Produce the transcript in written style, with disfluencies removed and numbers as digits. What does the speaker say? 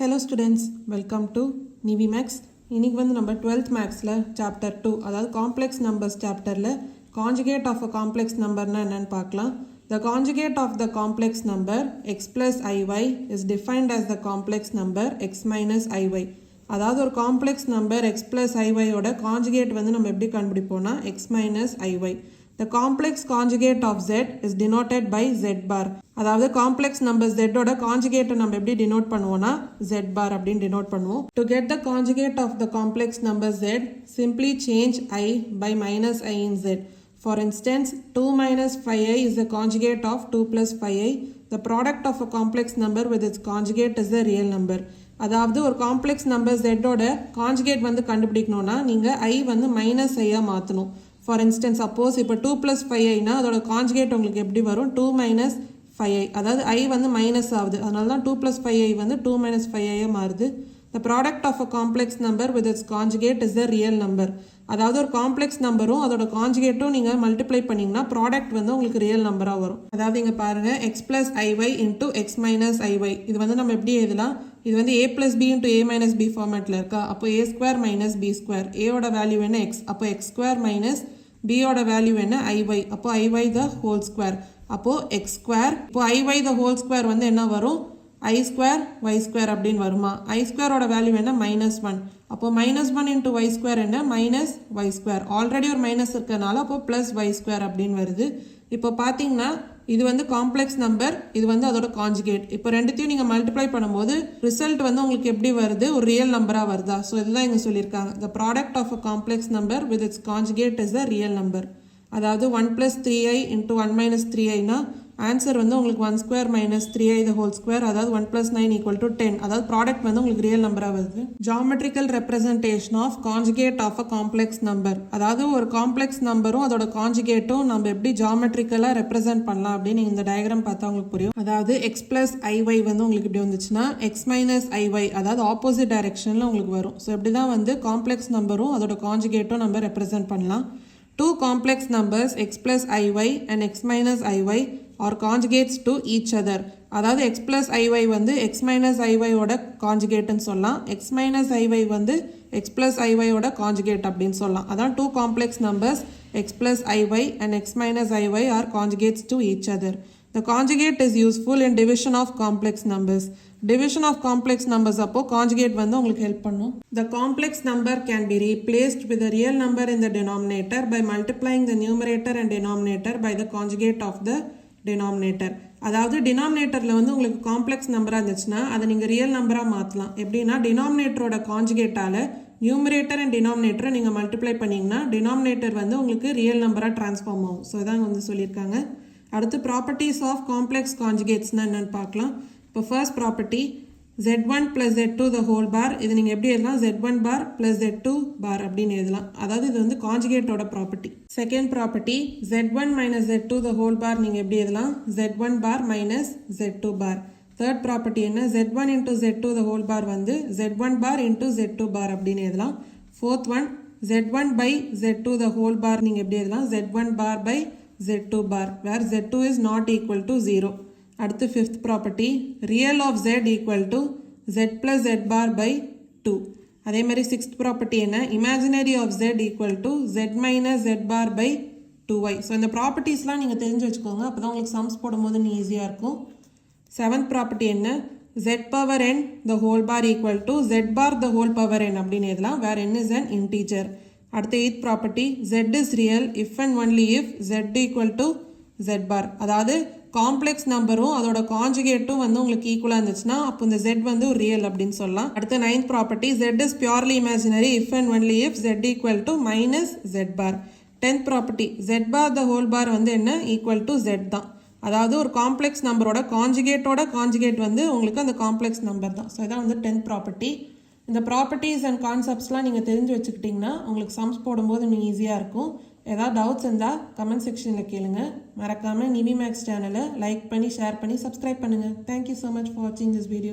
Hello students, welcome to NiveMaths. இன்னைக்கு வந்து நம்ம 12th Mathsல Chapter 2 அதாவது Complex Numbers Chapterல Conjugate of a Complex Numberனா என்னன்னு பார்க்கலாம். The conjugate of the complex number x plus iy is defined as the complex number x minus iy. அதாவது ஒரு complex number x plus iy ஓட conjugate வந்து நம்ம எப்படி கண்டுபிடிப்போம்னா x minus iy. The complex conjugate of z is denoted by z bar. அதாவது complex number z ஓட conjugate நம்ம எப்படி denote பண்ணுவோம்னா z bar அப்படின்னு denote பண்ணுவோம். To get the conjugate of the complex number z, simply change I by minus I in z. For instance, 2 minus 5i is the conjugate of 2 plus 5i. The product of a complex number with its conjugate is a real number. அதாவது ஒரு complex number z-ஓட conjugate வந்து கண்டுபிடிக்கணும்னா நீங்கள் i வந்து minus ஐயாக மாற்றணும். For instance suppose இப்போ 2 plus 5iனா அதோட conjugate உங்களுக்கு எப்படி வரும் 2 மைனஸ் 5i. அதாவது i வந்து மைனஸ் ஆகுது, அதனால தான் 2 ப்ளஸ் 5i வந்து 2 மைனஸ் 5i மாறுது. The product of a complex number with its conjugate is a real number. அதாவது ஒரு காம்ப்ளெக்ஸ் நம்பரும் அதோட கான்ஜுகேட்டும் நீங்கள் மல்டிப்ளை பண்ணிங்கன்னா ப்ராடக்ட் வந்து உங்களுக்கு ரியல் நம்பராக வரும். அதாவது இங்கே பாருங்கள் x plus i y into x minus i y. இது வந்து நம்ம எப்படி எழுதலாம், இது வந்து a plus b into a minus b ஃபார்மேட்டில் இருக்கா. அப்போ a square minus b square, ஏயோட வேல்யூ என்ன எக்ஸ், அப்போ எக்ஸ் ஸ்கொயர் மைனஸ் பியோட வேல்யூ என்ன ஐஒய், அப்போ ஐஒய் த ஹோல் ஸ்கொயர், அப்போது எக்ஸ் ஸ்கொயர். இப்போ ஐஒய் த ஹோல் ஸ்கொயர் வந்து என்ன வரும் ஐ ஸ்கொயர் ஒய் ஸ்கொயர் அப்படின்னு வருமா. ஐ ஸ்கொயரோட வேல்யூ என்ன -1, அப்போ -1 இன்ட்டு ஒய் ஸ்கொயர் என்ன மைனஸ் ஒய் ஸ்கொயர். ஆல்ரெடி ஒரு மைனஸ் இருக்கிறதுனால அப்போ ப்ளஸ் ஒய் ஸ்கொயர் அப்படின்னு வருது. இப்போ பார்த்தீங்கன்னா இது வந்து காம்ப்ளெக்ஸ் நம்பர், இது வந்து அதோட கான்ஜுகேட். இப்போ ரெண்டுத்தையும் நீங்கள் மல்டிப்ளை பண்ணும்போது ரிசல்ட் வந்து உங்களுக்கு எப்படி வருது, ஒரு ரியல் நம்பராக வருதா. ஸோ இதுதான் இங்கே சொல்லியிருக்காங்க, the product of a complex number with its conjugate is a real number. அதாவது 1 ப்ளஸ் 3i இன்ட்டு 1 மைனஸ் 3iனா ஆன்சர் வந்து உங்களுக்கு 1 square minus 3i the whole square, அதாவது 1 ப்ளஸ் 9 ஈக்குவல் டு 10. அதாவது ப்ராடக்ட் வந்து உங்களுக்கு ரியல் நம்பராக வருது. Geometrical representation of conjugate of a complex number. அதாவது ஒரு காம்ப்ளெக்ஸ் நம்பரும் அதோட கான்ஜுகேட்டும் நம்ம எப்படி ஜாமெட்ரிக்கலாக ரெப்ரசென்ட் பண்ணலாம் அப்படின்னு இந்த டயக்ராம் பார்த்தா உங்களுக்கு புரியும். அதாவது எக்ஸ் ப்ளஸ் ஐஒய் வந்து உங்களுக்கு இப்படி வந்துச்சுன்னா எக்ஸ் மைனஸ் ஐஒய் அதாவது ஆப்போசிட் டைரக்ஷனில் உங்களுக்கு வரும். ஸோ இப்படி தான் வந்து காம்ப்ளெக்ஸ் நம்பரும் அதோட கான்ஜுகேட்டும் நம்ம ரெப்ரசென்ட் பண்ணலாம். Two complex numbers x plus iy and x minus iy are conjugates to each other. அதாவது x plus iy வந்து x minus iy ஓட கான்ஜுகேட்னு சொல்லலாம், x minus iy வந்து x plus iy ஓட கான்ஜுகேட் அப்படின்னு சொல்லலாம். அதான் two complex numbers x plus iy and x minus iy are conjugates to each other. The conjugate is useful in division of complex numbers. Division of complex numbers அப்போ conjugate வந்து உங்களுக்கு help பண்ணும். The complex number can be replaced with a real number in the denominator by multiplying the numerator and denominator by the conjugate of the denominator. அதாவது டினாமினேட்டரில் வந்து உங்களுக்கு complex நம்பராக இருந்துச்சுன்னா அதை நீங்கள் ரியல் நம்பராக மாற்றலாம். எப்படின்னா டினாமினேட்டரோட கான்ஜுகேட்டால் நியூமரேட்டர் அண்ட் டினாமினேட்டரை நீங்கள் மல்டிப்ளை பண்ணிங்கன்னா டினாமினேட்டர் வந்து உங்களுக்கு ரியல் நம்பராக ட்ரான்ஸ்ஃபார்ம் ஆகும். ஸோ இதான் வந்து சொல்லியிருக்காங்க. அடுத்து ப்ராப்பர்ட்டிஸ் ஆஃப் காம்ப்ளெக்ஸ் கான்ஜுகேட்ஸ்னால் என்னென்னு பார்க்கலாம். இப்போ first property z1 plus z2 the whole bar. இது நீங்கள் எப்படி எழுதலாம் z1 bar plus z2 bar அப்படின்னு எழுதலாம். அதாவது இது வந்து கான்ஜுகேட்டோட property. Second property z1 minus z2 the whole bar நீங்கள் எப்படி எழுதலாம் z1 bar minus z2 bar. Third property என்ன z1 into z2 the whole பார் வந்து z1 பார் இன்ட்டு z2 பார் அப்படின்னு எழுதலாம். Fourth one z1 by z2 the whole bar நீங்கள் எப்படி எழுதலாம் z1 bar by z2 bar where z2 is not equal to 0. அடுத்து fifth property real of z equal to z plus z bar by 2. அதே மாதிரி sixth property என்ன imaginary of z equal to z minus z bar by 2y. So இந்த ப்ராப்பர்ட்டிஸ்லாம் நீங்கள் தெரிஞ்சு வச்சுக்கோங்க, அப்போ தான் உங்களுக்கு சம்ஸ் போடும்போது நீ ஈஸியாக இருக்கும். செவன்த் ப்ராப்பர்ட்டி என்ன z power n the whole bar equal to z bar the whole power n அப்படின்னு எழுதலாம் where n is an integer. அடுத்த eighth property z is real if and only if z equal to z bar. அதாவது complex நம்பரும் அதோட கான்ஜுகேட்டும் வந்து உங்களுக்கு ஈக்குவலாக இருந்துச்சுன்னா அப்போ இந்த z வந்து ஒரு ரியல் அப்படின்னு சொல்லலாம். அடுத்த ninth property z is purely imaginary if and only if z equal to minus z bar. Tenth property z bar the whole bar வந்து என்ன ஈக்குவல் டு z தான். அதாவது ஒரு காம்ப்ளெக்ஸ் நம்பரோட கான்ஜுகேட் வந்து உங்களுக்கு அந்த காம்ப்ளெக்ஸ் நம்பர் தான். ஸோ இதான் வந்து டென்த் ப்ராப்பர்ட்டி. இந்த ப்ராப்பர்ட்டிஸ் அண்ட் கான்செப்ட்ஸ்லாம் நீங்கள் தெரிஞ்சு வச்சுக்கிட்டிங்கன்னா உங்களுக்கு சம்ஸ் போடும்போது நீங்கள் ஈஸியாக இருக்கும். ஏதாவது டவுட்ஸ் இருந்தால் கமெண்ட் செக்ஷனில் கேளுங்க. மறக்காமல் NiveMaths சேனலை லைக் பண்ணி ஷேர் பண்ணி சப்ஸ்கிரைப் பண்ணுங்கள். தேங்க்யூ ஸோ மச் ஃபார் வாட்சிங் திஸ் வீடியோ.